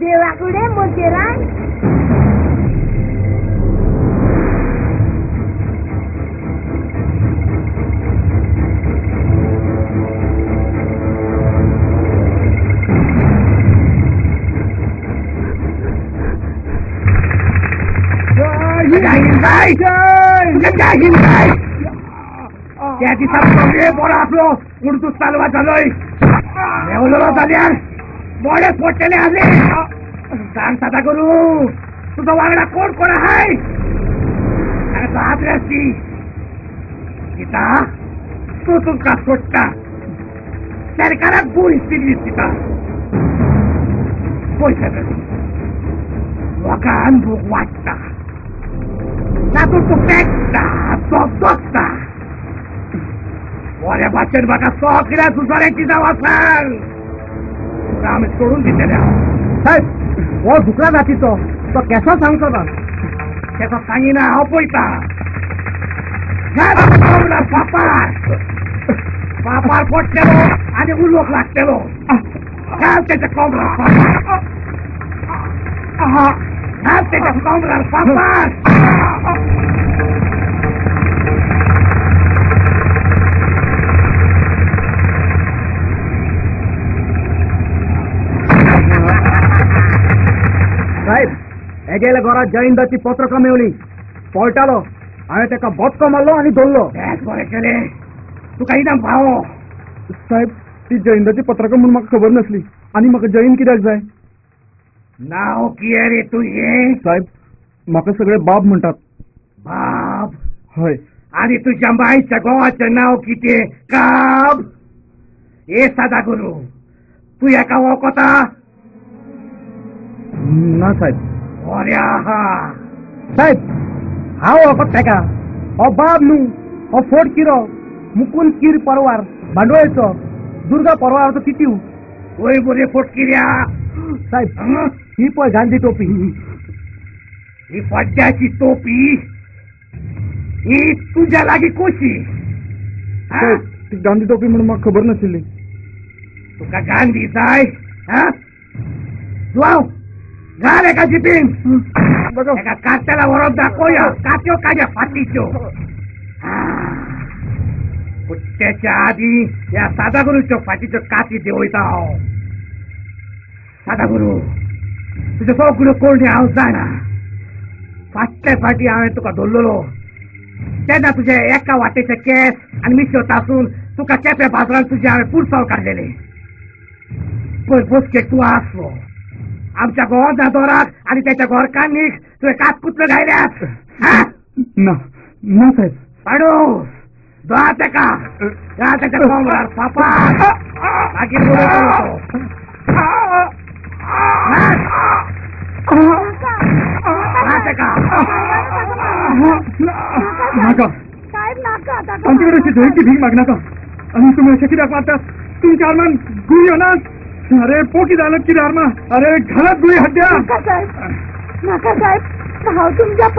देवाकडे मोतेरान त्या दिवसात बोला आपलो उडतूच चालवा झालोय झाल्यार बोडे फोडलेले आले सांग साधा करू तुझा वागडा कोण कोण आहे आणि तो हातऱ्याची तिथा तू तुमका सोडता सरकारात बोरी दिली तिथा पैसा लोकांन भूक वाटता तातूंत तूं पेटता तो बसता बऱ्या भाशेन म्हाका सगळ्या सुसाऱ्याची नांवां सांग तुका आमी सोडून दिलेले साहेब हो दुसरा जातीचो तो केसो सांगतो ना केसो सांगिना हांव पळयता पापार पडटलो आनी उलोवक लागतलो घाल तेच्या कोमरार पापार घाल तेच्या कोमरार पापार साहेब हेगेल्या घरात जयंताची पत्रकां मेवली पळटालो हांवें ताका बोटको मारलो आनी दोल्लो बरें केलें तुका इनाम भावो साहेब ती जयंताची पत्रकां म्हूण म्हाका खबर नासली आनी म्हाका जयंत कित्याक जाय नांव कितें रे तुजें साहेब म्हाका सगळे बाब म्हणटात बाब हय आनी तुज्या मायच्या घोवाचें नांव कितें काब हे सादा गुरू तूं हेका वळखता ना साहेब अरे आहा साहेब हांव वळखत तेका हो बाब न्हू हो फोट किरो मुकुंद कीर परवार भांडवळेचो दुर्गा परवाराचो तिट्यू वय बरे फोट किऱ्या साहेब ही पळय गांधी टोपी ही पड्ड्याची टोपी ही तुझ्या लागी कोशी ती गांधी टोपी म्हणून म्हाका खबर नाशिल्ली तुका गांधी जाय तूं घाल एका जिपीन एका काट्याला वरोप दाखोया काट्यो काज्या फाटीच्यो कुट्ट्याच्या आधी या साधा गुरूच्यो फाटीच्यो काती देवयता हांव साधा गुरू तुज्यो सगळ्यो कोंडी हांव जाणा फाटल्या फाटी हांवें तुका धरलेलो तेन्ना तुजे एका वाटेचे केस आनी मिश्यो तासून तुका केप्या बाजारान तुजे हांवें पुरसाव काडलेले पळय बसकेक तूं आसलो आमच्या गोवाच्या दोराक आणि त्याच्या गोरकांनी तुझे कात कुतले घायल्यात ना ना साहेब पाडू दोहा तेका त्याच्या कोमरार पापा मागीर आमच्याकडे अशी धोईची भीक माग नाका आणि तुम्ही अशा कित्याक मारतात तुमच्या आरमान गुरी होणार अरे पोकी जाणत की आरमा अरे घरात गुळी हद्या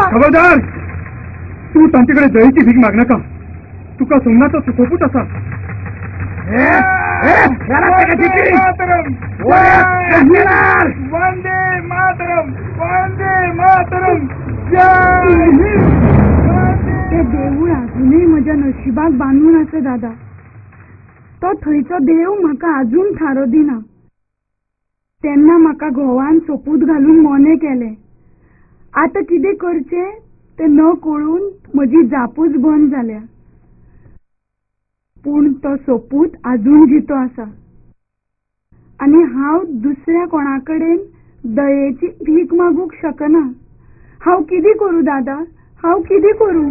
खबरदार तू तांच्याकडे दहीची भीक माग नका तुका सोमनाथचा सुखोपूत असा वंदे मातरम वंदे मातरम ते देऊळ अजूनही म्हज्या नशिबाक बांदून आसा दादा तो थंयचो देव म्हाका अजून थारो दिना तेन्ना म्हाका घोवान सोपूत घालून मोने केले आता कितें करचें तें न कळून म्हजी जापूच बंद जाल्या पूण तो सोपूत अजून जितो आसा आनी हांव दुसऱ्या कोणाकडेन दयेची भीक मागूंक शकना हांव कितें करूं दादा हांव कितें करूं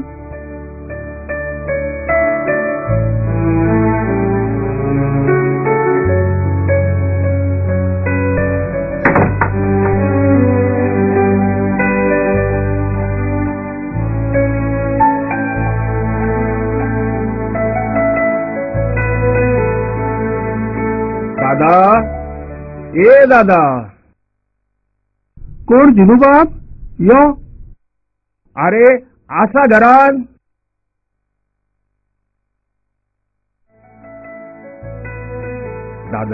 दादा ए दादा कोण जिनू बाप यो अरे आसा घरान दादा